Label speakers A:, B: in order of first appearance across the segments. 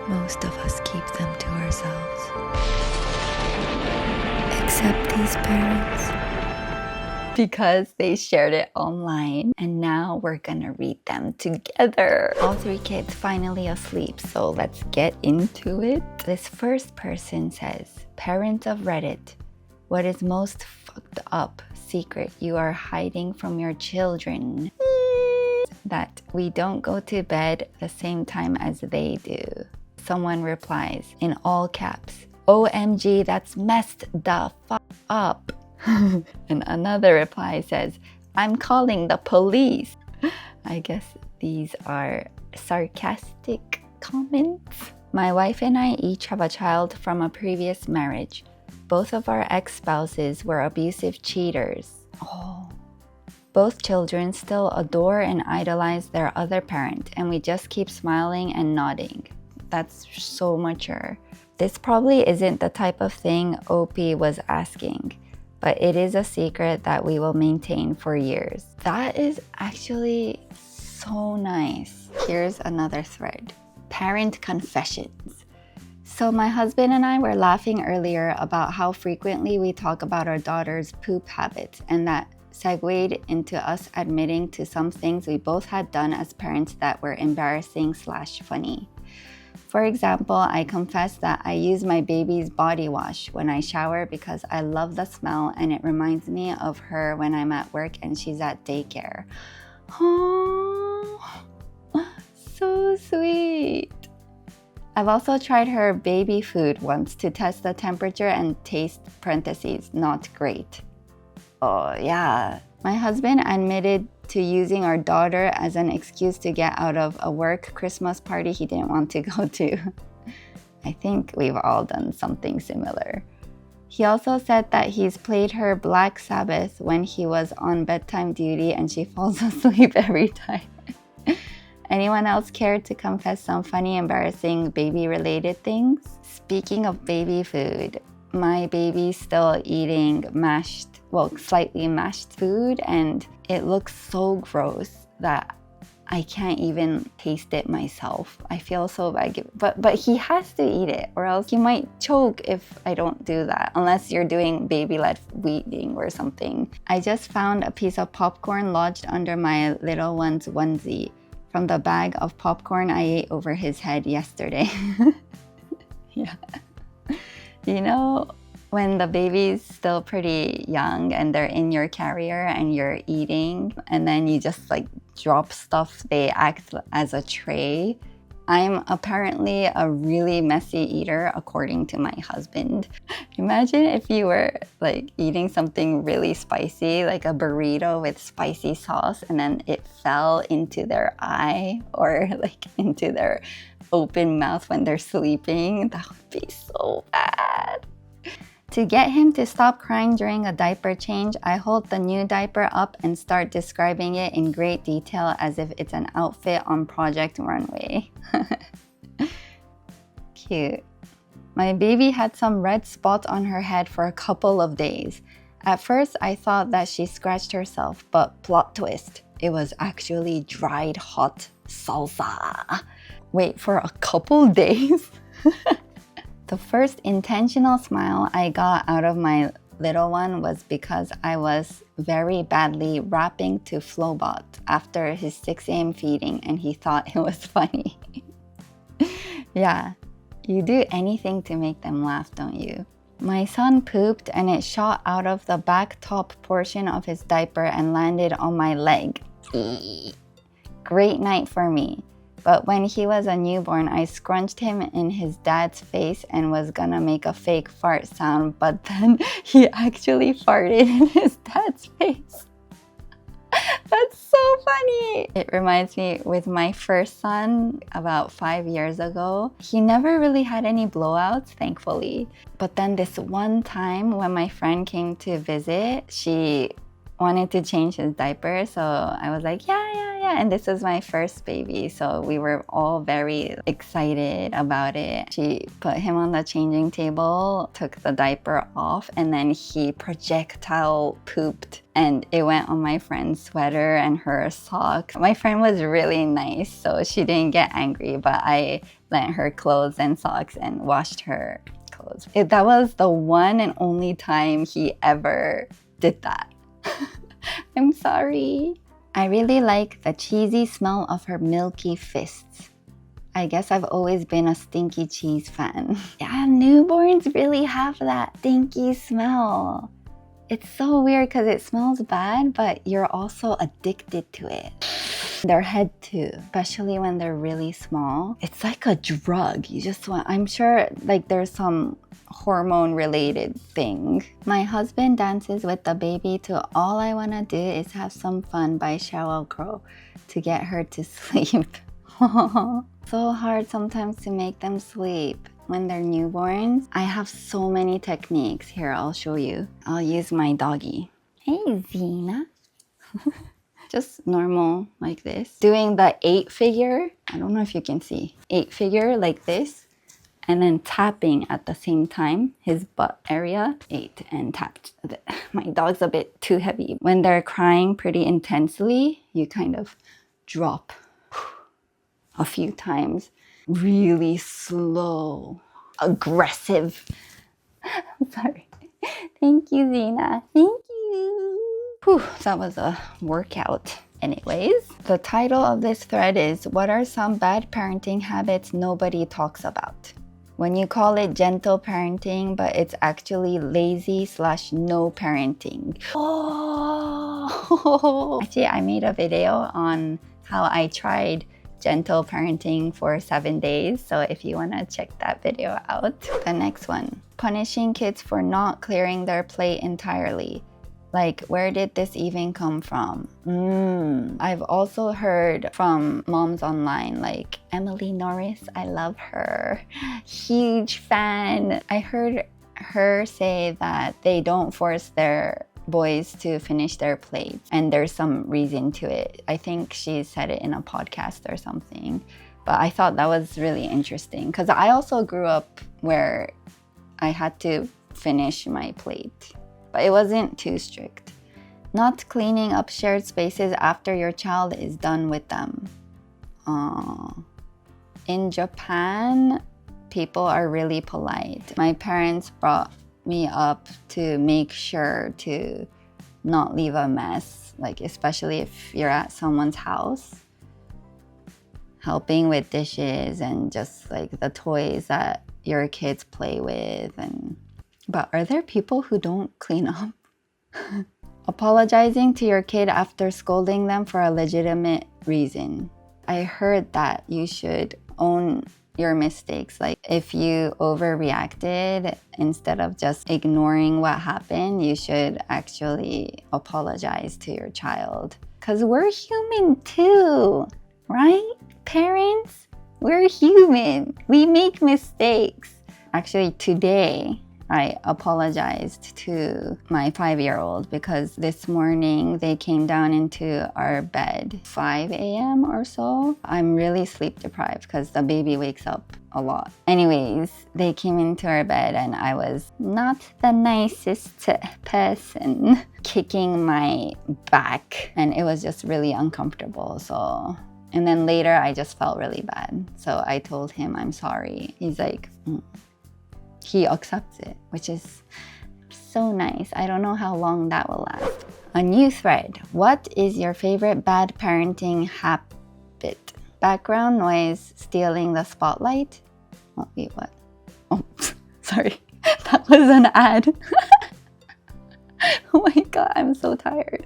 A: Most of us keep them to ourselves. Except these parents. Because they shared it online, and now we're gonna read them together. All 3 kids finally asleep, so let's get into it. This first person says, parents of Reddit, what is most fucked up secret you are hiding from your children? That we don't go to bed the same time as they do. Someone replies in all caps, OMG, that's messed the fuck up. And another reply says, I'm calling the police. I guess these are sarcastic comments. My wife and I each have a child from a previous marriage. Both of our ex-spouses were abusive cheaters. Oh. Both children still adore and idolize their other parent, and we just keep smiling and nodding. That's so mature. This probably isn't the type of thing OP was asking, but it is a secret that we will maintain for years. That is actually so nice. Here's another thread. Parent confessions. So my husband and I were laughing earlier about how frequently we talk about our daughter's poop habits, and that segued into us admitting to some things we both had done as parents that were embarrassing/funny. For example, I confess that I use my baby's body wash when I shower because I love the smell and it reminds me of her when I'm at work and she's at daycare. Oh, so sweet. I've also tried her baby food once to test the temperature and taste parentheses, not great. Oh yeah. My husband admitted to using our daughter as an excuse to get out of a work Christmas party he didn't want to go to. I think we've all done something similar. He also said that he's played her Black Sabbath when he was on bedtime duty and she falls asleep every time. Anyone else care to confess some funny, embarrassing baby-related things? Speaking of baby food, my baby's still eating slightly mashed food, and it looks so gross that I can't even taste it myself. I feel so bad, but he has to eat it or else he might choke if I don't do that, unless you're doing baby-led weaning or something. I just found a piece of popcorn lodged under my little one's onesie from the bag of popcorn I ate over his head yesterday. Yeah. You know, when the baby's still pretty young and they're in your carrier and you're eating and then you just like drop stuff, they act as a tray. I'm apparently a really messy eater according to my husband. Imagine if you were like eating something really spicy, like a burrito with spicy sauce, and then it fell into their eye or like into their open mouth when they're sleeping. That would be so bad. To get him to stop crying during a diaper change, I hold the new diaper up and start describing it in great detail as if it's an outfit on Project Runway. Cute. My baby had some red spots on her head for a couple of days. At first, I thought that she scratched herself, but plot twist, it was actually dried hot salsa. Wait, for a couple days? The first intentional smile I got out of my little one was because I was very badly rapping to Flobots after his 6 a.m. feeding and he thought it was funny. Yeah, you do anything to make them laugh, don't you? My son pooped and it shot out of the back top portion of his diaper and landed on my leg. Great night for me. But when he was a newborn, I scrunched him in his dad's face and was gonna make a fake fart sound, but then he actually farted in his dad's face. That's so funny. It reminds me with my first son about 5 years ago. He never really had any blowouts, thankfully. But then this one time when my friend came to visit, she wanted to change his diaper. So I was like, yeah. And this was my first baby. So we were all very excited about it. She put him on the changing table, took the diaper off, and then he projectile pooped. And it went on my friend's sweater and her socks. My friend was really nice, so she didn't get angry, but I lent her clothes and socks and washed her clothes. That was the one and only time he ever did that. I'm sorry. I really like the cheesy smell of her milky fists. I guess I've always been a stinky cheese fan. Yeah, newborns really have that stinky smell. It's so weird because it smells bad, but you're also addicted to it. Their head too, especially when they're really small. It's like a drug. You just want, I'm sure like there's some hormone related thing. My husband dances with the baby to All I Wanna Do Is Have Some Fun by Sheryl Crow to get her to sleep. So hard sometimes to make them sleep when they're newborns. I have so many techniques. Here, I'll show you. I'll use my doggy. Hey, Xena. Just normal like this. Doing the 8-figure. I don't know if you can see. 8-figure like this. And then tapping at the same time, his butt area. 8 and tapped. My dog's a bit too heavy. When they're crying pretty intensely, you kind of drop a few times. Really slow, aggressive. Sorry. Thank you, Xena. Thank you. Whew, that was a workout. Anyways, the title of this thread is, what are some bad parenting habits nobody talks about? When you call it gentle parenting, but it's actually lazy/no parenting. Oh! Actually, I made a video on how I tried gentle parenting for 7 days. So if you want to check that video out. The next one, punishing kids for not clearing their plate entirely. Like, where did this even come from? I've also heard from moms online, like Emily Norris, I love her. Huge fan. I heard her say that they don't force their boys to finish their plates, and there's some reason to it. I think she said it in a podcast or something, but I thought that was really interesting because I also grew up where I had to finish my plate, but it wasn't too strict. Not cleaning up shared spaces after your child is done with them. In Japan, people are really polite. My parents brought me up to make sure to not leave a mess, like especially if you're at someone's house, helping with dishes and just like the toys that your kids play with. But are there people who don't clean up? Apologizing to your kid after scolding them for a legitimate reason. I heard that you should own your mistakes. Like if you overreacted, instead of just ignoring what happened, you should actually apologize to your child. Because we're human too, right? Parents, we're human. We make mistakes. Actually, today, I apologized to my 5-year-old because this morning they came down into our bed 5 a.m. or so. I'm really sleep deprived because the baby wakes up a lot. Anyways, they came into our bed and I was not the nicest person, kicking my back, and it was just really uncomfortable. And then later I just felt really bad. So I told him I'm sorry. He's like, He accepts it, which is so nice. I don't know how long that will last. A new thread. What is your favorite bad parenting habit? Background noise stealing the spotlight? Oh, wait, what? Oh, sorry. That was an ad. Oh my God, I'm so tired.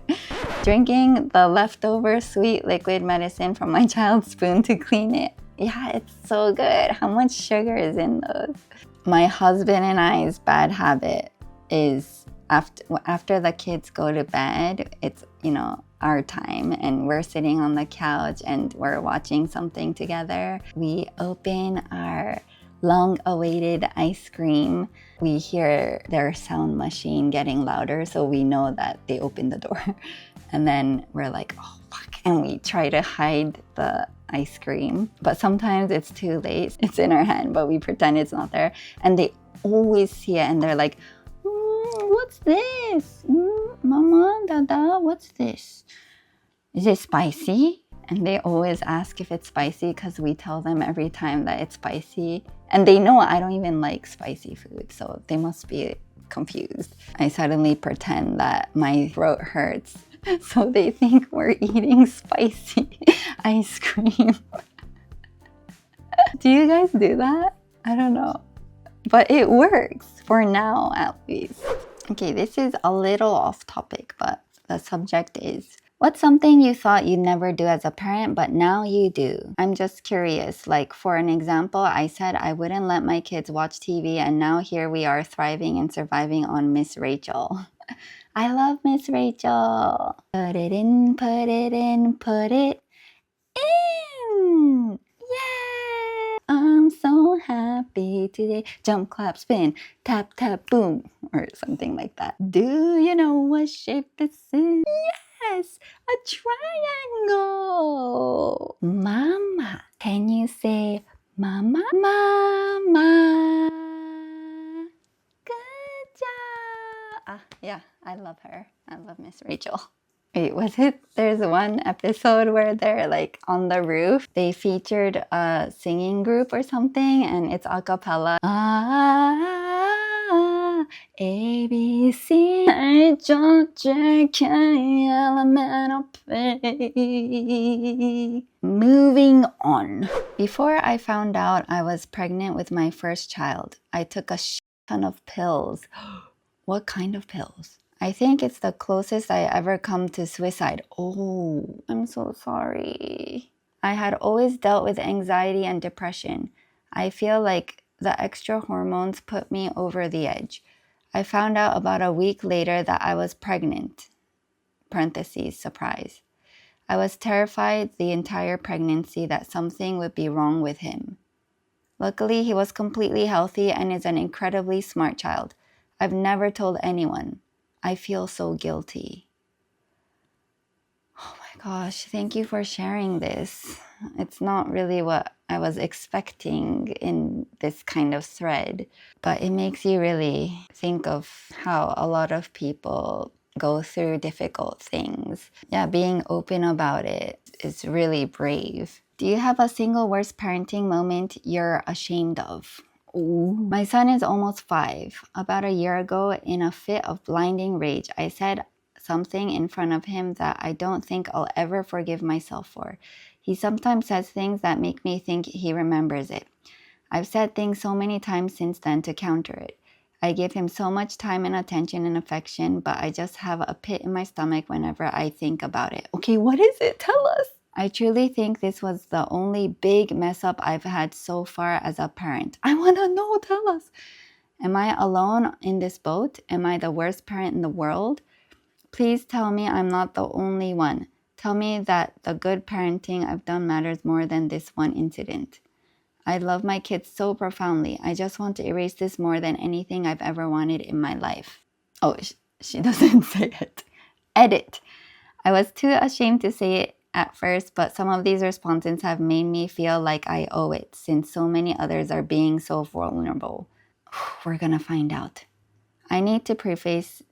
A: Drinking the leftover sweet liquid medicine from my child's spoon to clean it. Yeah, it's so good. How much sugar is in those? My husband and I's bad habit is after the kids go to bed, it's, our time and we're sitting on the couch and we're watching something together. We open our long-awaited ice cream. We hear their sound machine getting louder, so we know that they opened the door. And then we're like, oh fuck, and we try to hide the ice cream. But sometimes it's too late. It's in our hand, but we pretend it's not there. And they always see it and they're like, what's this? Mama, Dada, what's this? Is it spicy? And they always ask if it's spicy because we tell them every time that it's spicy. And they know I don't even like spicy food, so they must be confused. I suddenly pretend that my throat hurts, so they think we're eating spicy ice cream. Do you guys do that? I don't know. But it works, for now at least. Okay, this is a little off topic, but the subject is, what's something you thought you'd never do as a parent, but now you do? I'm just curious. Like, for an example, I said I wouldn't let my kids watch TV, and now here we are thriving and surviving on Miss Rachel. I love Miss Rachel. Put it in, put it in, put it in. Yay! I'm so happy today. Jump, clap, spin, tap, tap, boom, or something like that. Do you know what shape this is? Yes, a triangle. Mama. Can you say mama? Mama. Good job. Yeah, I love her. I love Miss Rachel. Wait, was it? There's one episode where they're like on the roof. They featured a singing group or something, and it's a cappella. A, B, C, H, J, K, L, M, N, O, P. Moving on. Before I found out I was pregnant with my first child, I took a ton of pills. What kind of pills? I think it's the closest I ever come to suicide. Oh, I'm so sorry. I had always dealt with anxiety and depression. I feel like the extra hormones put me over the edge. I found out about a week later that I was pregnant. Parentheses, surprise. I was terrified the entire pregnancy that something would be wrong with him. Luckily, he was completely healthy and is an incredibly smart child. I've never told anyone. I feel so guilty. Oh my gosh, thank you for sharing this. It's not really what I was expecting in this kind of thread, but it makes you really think of how a lot of people go through difficult things. Yeah, being open about it is really brave. Do you have a single worst parenting moment you're ashamed of? Ooh. My son is almost 5. About a year ago, in a fit of blinding rage, I said something in front of him that I don't think I'll ever forgive myself for. He sometimes says things that make me think he remembers it. I've said things so many times since then to counter it. I give him so much time and attention and affection, but I just have a pit in my stomach whenever I think about it. Okay, what is it? Tell us. I truly think this was the only big mess up I've had so far as a parent. I want to know, tell us. Am I alone in this boat? Am I the worst parent in the world? Please tell me I'm not the only one. Tell me that the good parenting I've done matters more than this one incident. I love my kids so profoundly. I just want to erase this more than anything I've ever wanted in my life. Oh, she doesn't say it. Edit. I was too ashamed to say it at first, but some of these responses have made me feel like I owe it, since so many others are being so vulnerable. We're gonna find out. I need to preface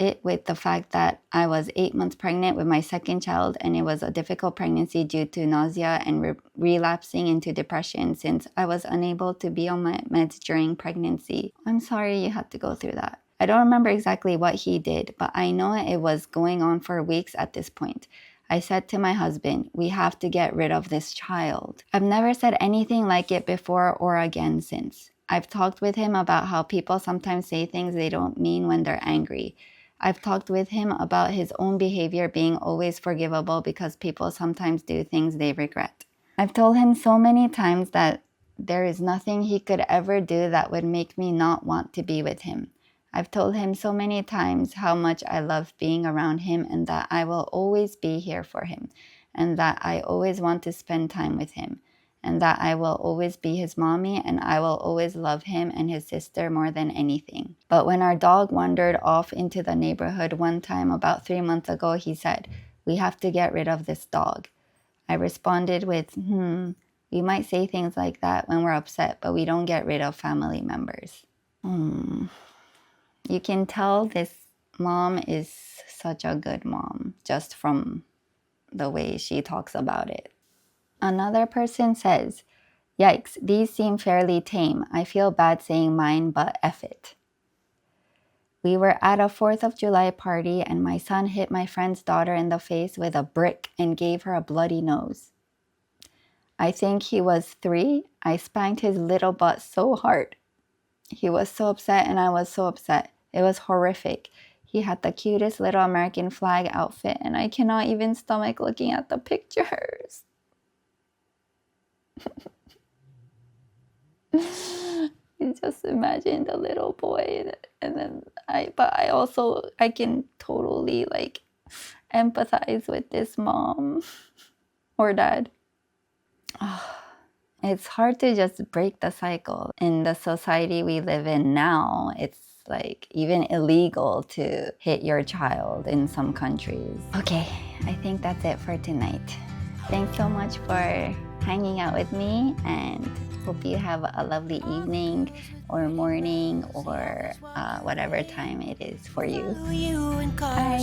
A: it with the fact that I was 8 months pregnant with my second child, and it was a difficult pregnancy due to nausea and relapsing into depression since I was unable to be on my meds during pregnancy. I'm sorry you had to go through that. I don't remember exactly what he did, but I know it was going on for weeks at this point. I said to my husband, we have to get rid of this child. I've never said anything like it before or again since. I've talked with him about how people sometimes say things they don't mean when they're angry. I've talked with him about his own behavior being always forgivable because people sometimes do things they regret. I've told him so many times that there is nothing he could ever do that would make me not want to be with him. I've told him so many times how much I love being around him and that I will always be here for him and that I always want to spend time with him. and that I will always be his mommy and I will always love him and his sister more than anything. But when our dog wandered off into the neighborhood one time about 3 months ago, he said, "We have to get rid of this dog." I responded with, we might say things like that when we're upset, but we don't get rid of family members. You can tell this mom is such a good mom just from the way she talks about it. Another person says, "Yikes, these seem fairly tame. I feel bad saying mine, but F it." We were at a 4th of July party and my son hit my friend's daughter in the face with a brick and gave her a bloody nose. I think he was 3. I spanked his little butt so hard. He was so upset and I was so upset. It was horrific. He had the cutest little American flag outfit and I cannot even stomach looking at the pictures. You just imagine the little boy, and then I can totally like empathize with this mom or dad. It's hard to just break the cycle. In the society we live in now, it's like even illegal to hit your child in some countries. Okay, I think that's it for tonight. Thanks so much for hanging out with me and hope you have a lovely evening or morning or whatever time it is for you. Bye.